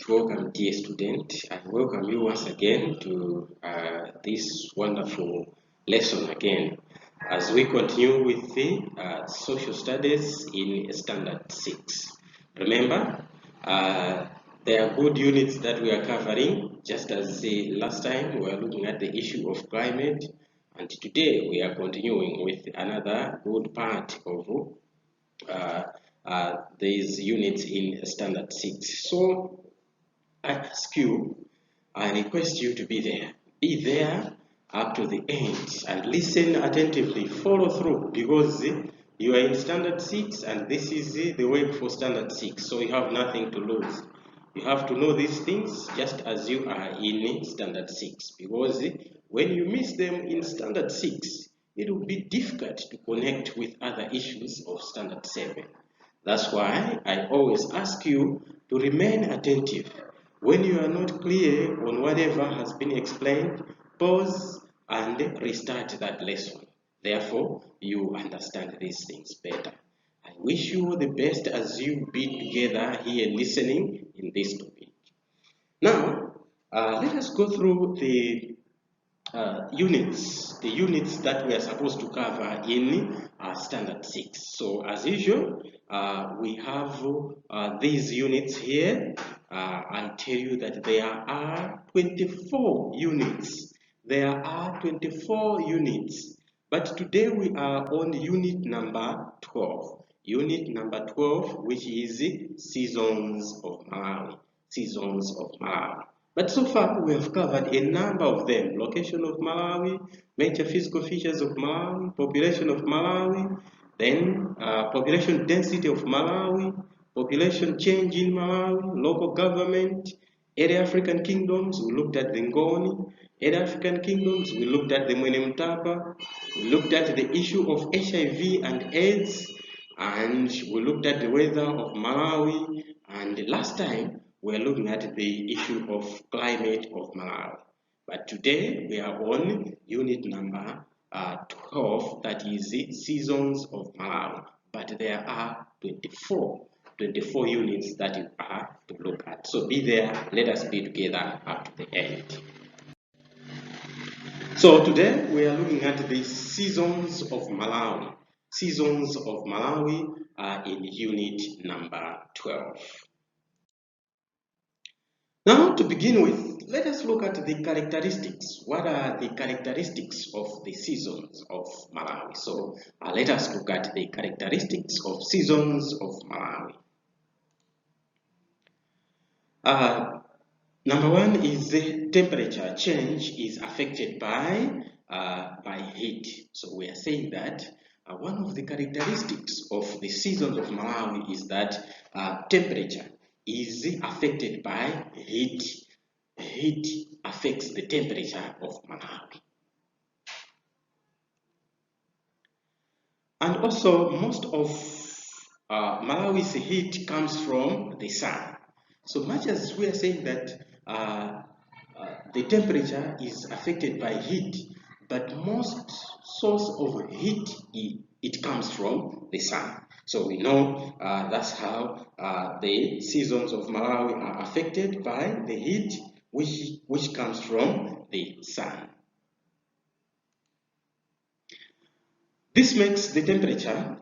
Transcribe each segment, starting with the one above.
Welcome, dear student. I welcome you once again to this wonderful lesson again as we continue with the social studies in standard 6. Remember, there are good units that we are covering, just as the last time we were looking at the issue of climate, and today we are continuing with another good part of these units in standard 6. So I ask you, I request you to be there. Be there up to the end and listen attentively, follow through, because you are in standard 6 and this is the work for standard 6, so you have nothing to lose. You have to know these things just as you are in standard 6, because when you miss them in standard 6, it will be difficult to connect with other issues of standard 7. That's why I always ask you to remain attentive. When you are not clear on whatever has been explained, pause and restart that lesson. Therefore, you understand these things better. I wish you the best as you be together here listening in this topic. Now, let us go through the units that we are supposed to cover in standard 6. So as usual, we have these units here. I tell you that there are 24 units. There are 24 units. But today we are on unit number 12. Unit number 12, which is Seasons of Malawi. Seasons of Malawi. But so far, we have covered a number of them. Location of Malawi, major physical features of Malawi, population of Malawi, then population density of Malawi, population change in Malawi, local government, 8 African kingdoms, we looked at the Ngoni, 8 African kingdoms, we looked at the Mwene Mtapa, we looked at the issue of HIV and AIDS, and we looked at the weather of Malawi, and last time, we are looking at the issue of climate of Malawi. But today we are on unit number 12, that is Seasons of Malawi. But there are 24 units that you are to look at. So be there, let us be together up to the end. So today we are looking at the Seasons of Malawi. Seasons of Malawi are in unit number 12. Now, to begin with, let us look at the characteristics. What are the characteristics of the seasons of Malawi? So, let us look at the characteristics of seasons of Malawi. Number one is the temperature change is affected by heat. So, we are saying that one of the characteristics of the seasons of Malawi is that temperature is affected by heat. Heat affects the temperature of Malawi. And also, most of Malawi's heat comes from the sun. So much as we are saying that the temperature is affected by heat, but most source of heat, it comes from the sun. So we know that's how the seasons of Malawi are affected by the heat which comes from the sun. This makes the temperature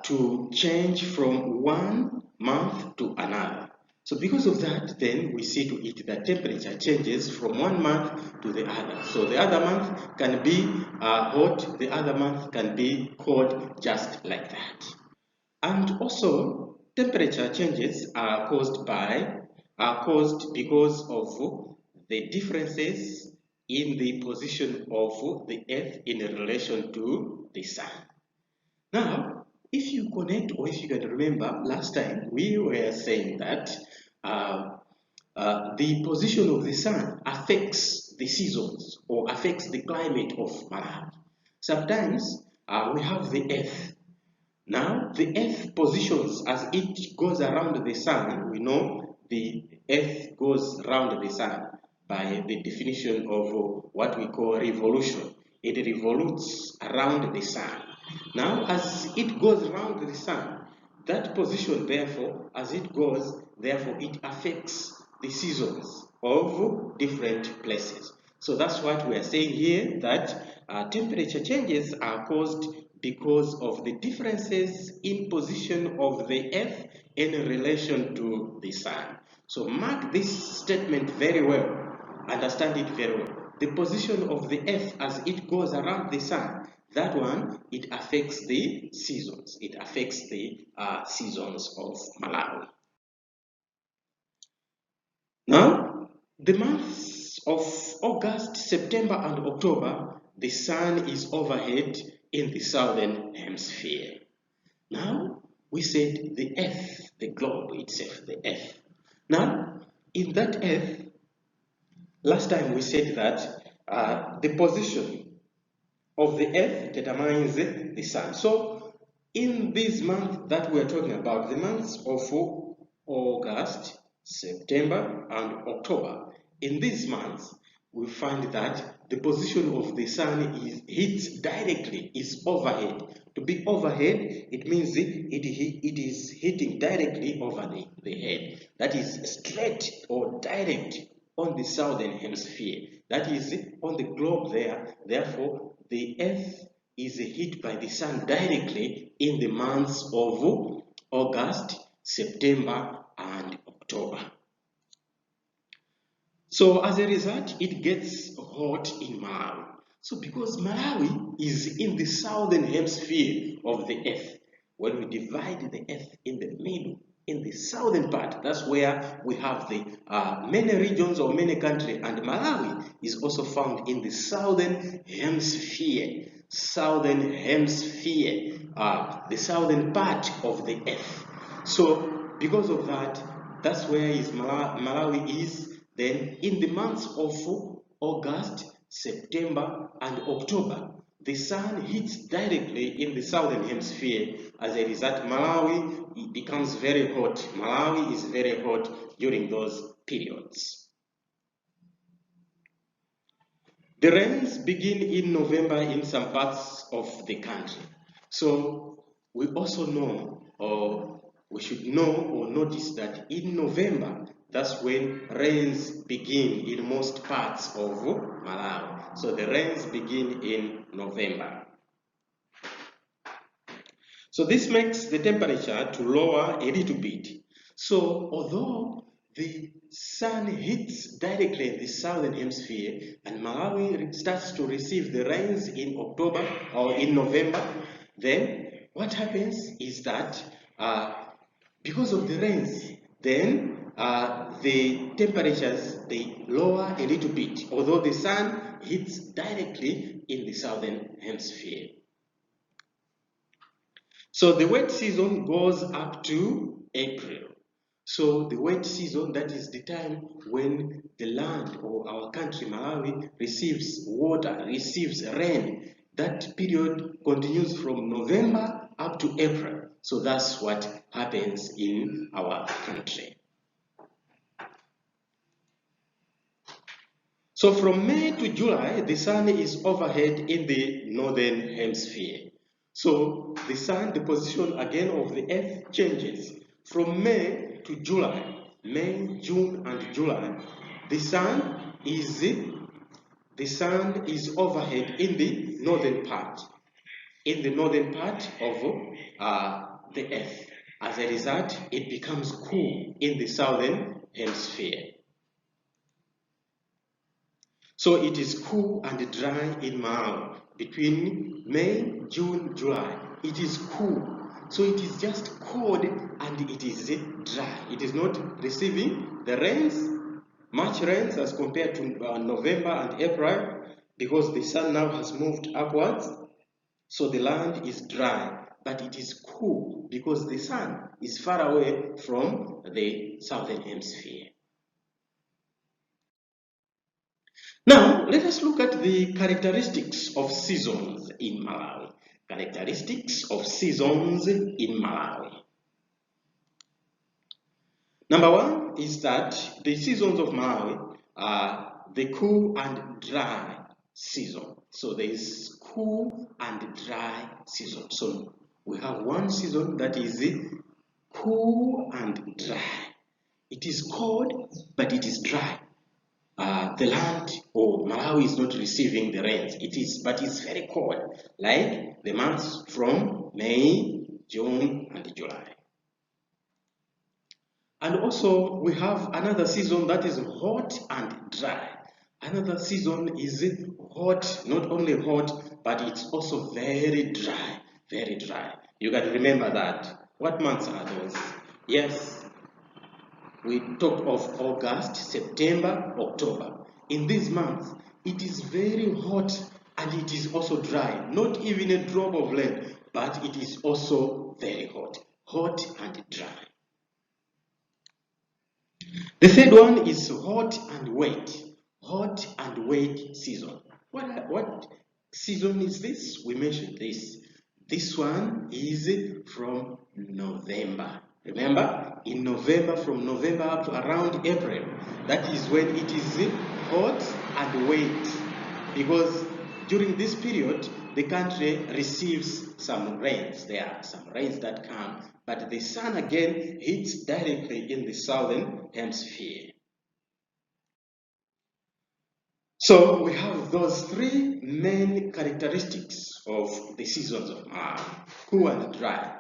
to change from one month to another. So because of that, then we see to it that temperature changes from one month to the other. So the other month can be hot, the other month can be cold, just like that. And also, temperature changes are caused because of the differences in the position of the Earth in relation to the Sun. Now, if you connect, or if you can remember, last time we were saying that the position of the Sun affects the seasons or affects the climate of Malawi. Sometimes we have the Earth. Now, the Earth positions as it goes around the Sun. We know the Earth goes around the Sun by the definition of what we call revolution. It revolutes around the Sun. Now, as it goes around the Sun, that position, therefore, as it goes, therefore, it affects the seasons of different places. So that's what we are saying here, that temperature changes are caused because of the differences in position of the Earth in relation to the Sun. So mark this statement very well, understand it very well. The position of the Earth as it goes around the Sun, that one, it affects the seasons. It affects the seasons of Malawi. Now, the months of August, September, and October, the Sun is overhead in the southern hemisphere. Now, we said the Earth, the globe itself, the Earth. Now, in that Earth, last time we said that the position of the Earth determines the Sun. So, in this month that we are talking about, the months of August, September, and October, in these months, we find that the position of the Sun hits directly, is overhead. To be overhead, it means it is hitting directly over the head. That is straight or direct on the southern hemisphere. That is on the globe there. Therefore, the Earth is hit by the Sun directly in the months of August, September, and October. So as a result, it gets hot in Malawi. So because Malawi is in the southern hemisphere of the Earth, when we divide the Earth in the middle, in the southern part, that's where we have the many regions or many countries, and Malawi is also found in the southern hemisphere. Southern hemisphere, the southern part of the Earth. So because of that, that's where Malawi is. Then in the months of August, September, and October, the Sun hits directly in the southern hemisphere. As a result, Malawi becomes very hot. Malawi is very hot during those periods. The rains begin in November in some parts of the country. So we also know, or we should know or notice that in November, that's when rains begin in most parts of Malawi. So the rains begin in November. So this makes the temperature to lower a little bit. So although the Sun hits directly in the southern hemisphere and Malawi starts to receive the rains in October or in November, then what happens is that because of the rains, then the temperatures, they lower a little bit, although the Sun hits directly in the southern hemisphere. So the wet season goes up to April. So the wet season, that is the time when the land or our country, Malawi, receives water, receives rain. That period continues from November up to April. So that's what happens in our country. So from May to July, the Sun is overhead in the northern hemisphere. So the Sun, the position again of the Earth changes. From May to July, May, June, and July, the Sun is overhead in the northern part. In the northern part of the Earth. As a result, it becomes cool in the southern hemisphere. So it is cool and dry in Malawi between May, June, July. It is cool. So it is just cold and it is dry. It is not receiving the rains, much rains as compared to November and April, because the Sun now has moved upwards. So the land is dry, but it is cool because the Sun is far away from the southern hemisphere. Now, let us look at the characteristics of seasons in Malawi. Characteristics of seasons in Malawi. Number one is that the seasons of Malawi are the cool and dry season. So there is cool and dry season. So we have one season that is cool and dry. It is cold, but it is dry. The land or Malawi is not receiving the rains. But it's very cold, like the months from May, June, and July. And also, we have another season that is hot and dry. Another season is hot, not only hot, but it's also very dry, very dry. You can remember that. What months are those? Yes, we talked of August, September, October. In these months, it is very hot and it is also dry. Not even a drop of rain, but it is also very hot. Hot and dry. The third one is hot and wet. Hot and wet season. What season is this? We mentioned this. This one is from November. Remember, in November, from November up to around April, that is when it is hot and wet. Because during this period, the country receives some rains. There are some rains that come, but the sun again hits directly in the southern hemisphere. So we have those three main characteristics of the seasons of cool and dry.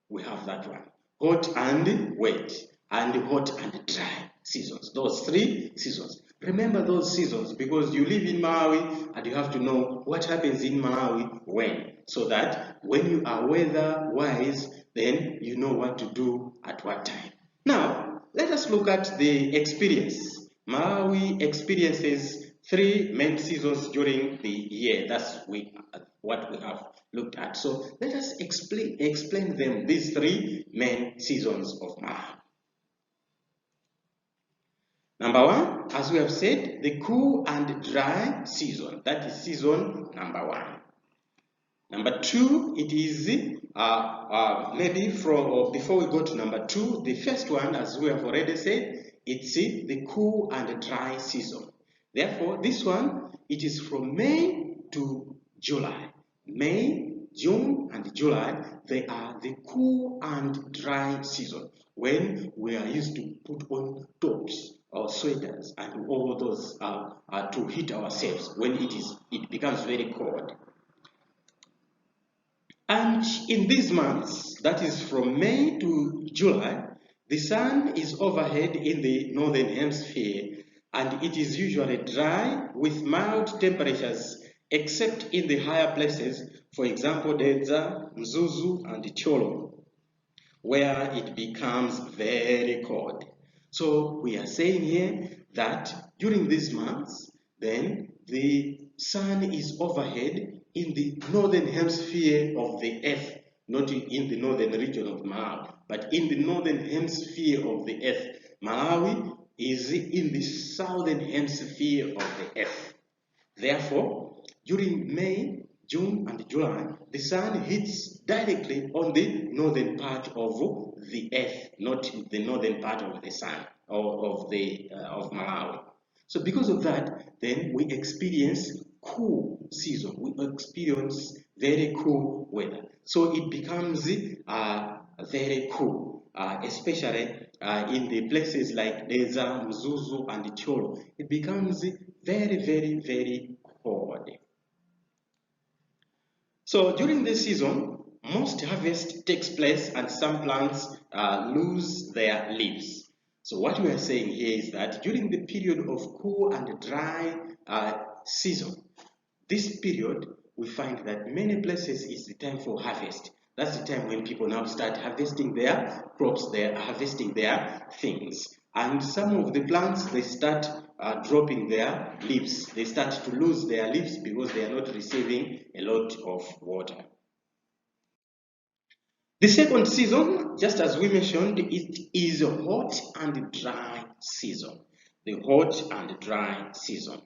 We have that one. Hot and wet, and hot and dry seasons. Those three seasons. Remember those seasons because you live in Malawi and you have to know what happens in Malawi when. So that when you are weather wise, then you know what to do at what time. Now, let us look at the experience. Malawi experiences three main seasons during the year. That's what we have looked at. So let us explain them, these three main seasons of Malawi. Number one, as we have said, the cool and dry season. That is season number one. Number two, it is maybe before we go to number two, the first one, as we have already said, it's the cool and dry season. Therefore, this one, it is from May to July. May, June, and July, they are the cool and dry season when we are used to put on tops or sweaters and all those to heat ourselves when it becomes very cold. And in these months, that is from May to July, the sun is overhead in the northern hemisphere and it is usually dry with mild temperatures except in the higher places, for example, Dedza, Mzuzu, and Cholo, where it becomes very cold. So we are saying here that during these months, then the sun is overhead in the northern hemisphere of the earth, not in the northern region of Malawi, but in the northern hemisphere of the earth. Malawi is in the southern hemisphere of the earth. Therefore, during May, June, and July, the sun hits directly on the northern part of the earth, not the northern part of the sun or of Malawi. So because of that, then we experience cool season. We experience very cool weather. So it becomes very cool, especially in the places like Deza, Mzuzu, and Cholo. It becomes very, very, very cold. So during this season, most harvest takes place and some plants lose their leaves. So what we are saying here is that during the period of cool and dry season, this period we find that many places is the time for harvest. That's the time when people now start harvesting their crops, they're harvesting their things. And some of the plants, they start dropping their leaves. They start to lose their leaves because they are not receiving a lot of water. The second season, just as we mentioned, it is a hot and dry season. The hot and dry season.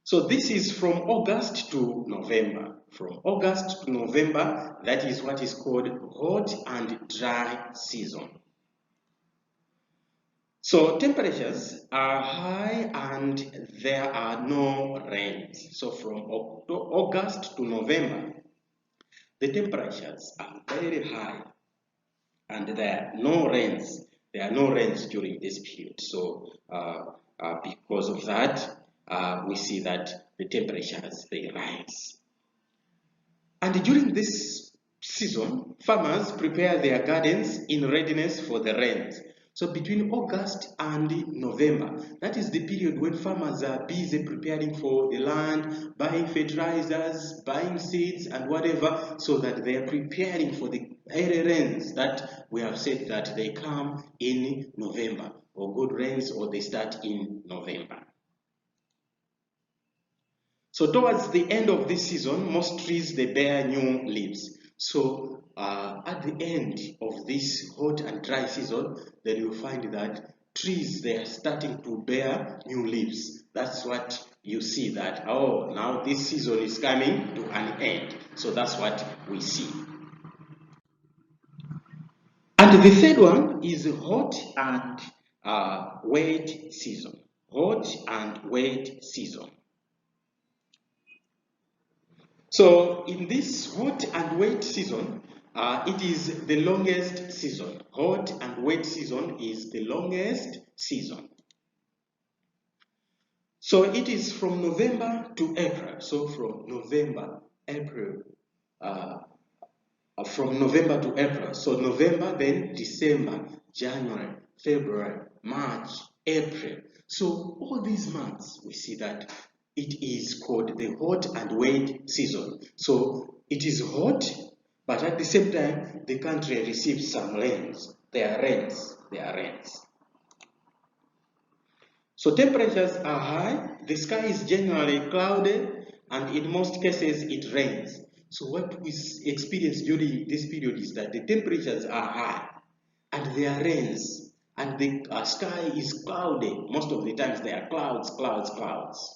So this is from August to November. From August to November, that is what is called hot and dry season. So temperatures are high and there are no rains. So from August to November, the temperatures are very high and there are no rains. there are no rains during this period. So because of that, we see that the temperatures, they rise. And during this season, farmers prepare their gardens in readiness for the rains. So between August and November, that is the period when farmers are busy preparing for the land, buying fertilizers, buying seeds and whatever, so that they are preparing for the early rains that we have said that they come in November, or good rains, or they start in November. So towards the end of this season, most trees, they bear new leaves. So at the end of this hot and dry season, then you'll find that trees, they are starting to bear new leaves. That's what you see, that, oh, now this season is coming to an end. So that's what we see. And the third one is hot and wet season. Hot and wet season. So in this hot and wet season, it is the longest season. Hot and wet season is the longest season. So it is from November to April. So from November, April, from November to April. So November, then December, January, February, March, April. So all these months, we see that it is called the hot and wet season. So it is hot, but at the same time, the country receives some rains. There are rains. There are rains. So temperatures are high. The sky is generally cloudy, and in most cases, it rains. So what we experience during this period is that the temperatures are high, and there are rains, and the sky is cloudy. Most of the times, there are clouds, clouds, clouds.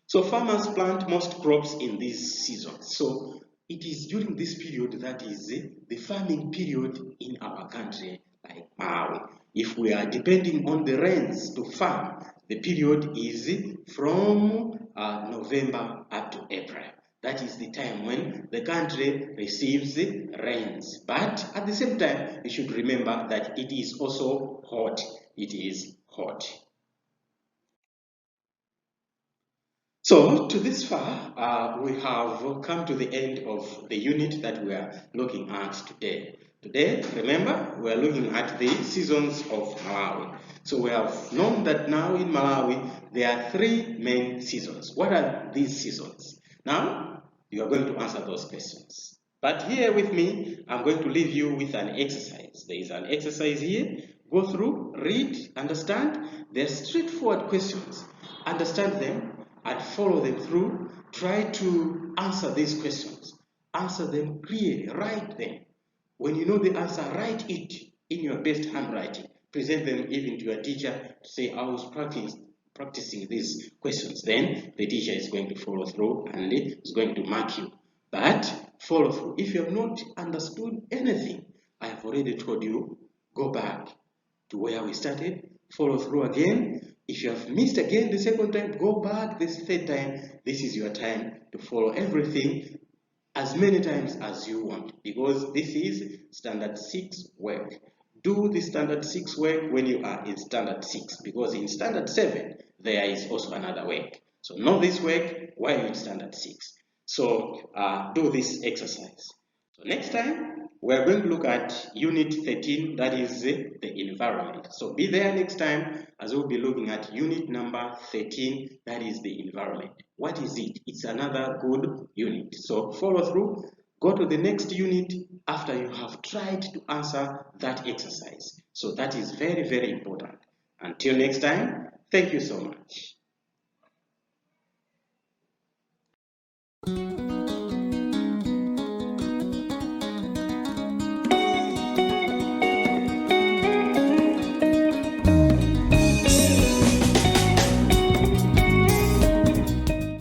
So farmers plant most crops in this season. So it is during this period that is the farming period in our country, like Malawi. If we are depending on the rains to farm, the period is from November up to April. That is the time when the country receives rains. But at the same time, you should remember that it is also hot. It is hot. So to this far, we have come to the end of the unit that we are looking at today. Today, remember, we are looking at the seasons of Malawi. So we have known that now in Malawi, there are three main seasons. What are these seasons? Now, you are going to answer those questions. But here with me, I'm going to leave you with an exercise. There is an exercise here. Go through, read, understand. They're straightforward questions. Understand them and follow them through. Try to answer these questions. Answer them clearly. Write them. When you know the answer, write it in your best handwriting. Present them even to your teacher to say, I was practicing these questions. Then the teacher is going to follow through and is going to mark you. But follow through. If you have not understood anything, I have already told you, go back to where we started, follow through again. If you have missed again the second time, go back this third time. This is your time to follow everything as many times as you want, because this is standard 6 work. Do the standard 6 work when you are in standard 6, because in standard 7 there is also another work. So know this work while you're in standard 6. So do this exercise. So next time we are going to look at unit 13, that is the environment. So be there next time as we'll be looking at unit number 13, that is the environment. What is it? It's another good unit. So follow through, go to the next unit after you have tried to answer that exercise. So that is very, very important. Until next time, thank you so much.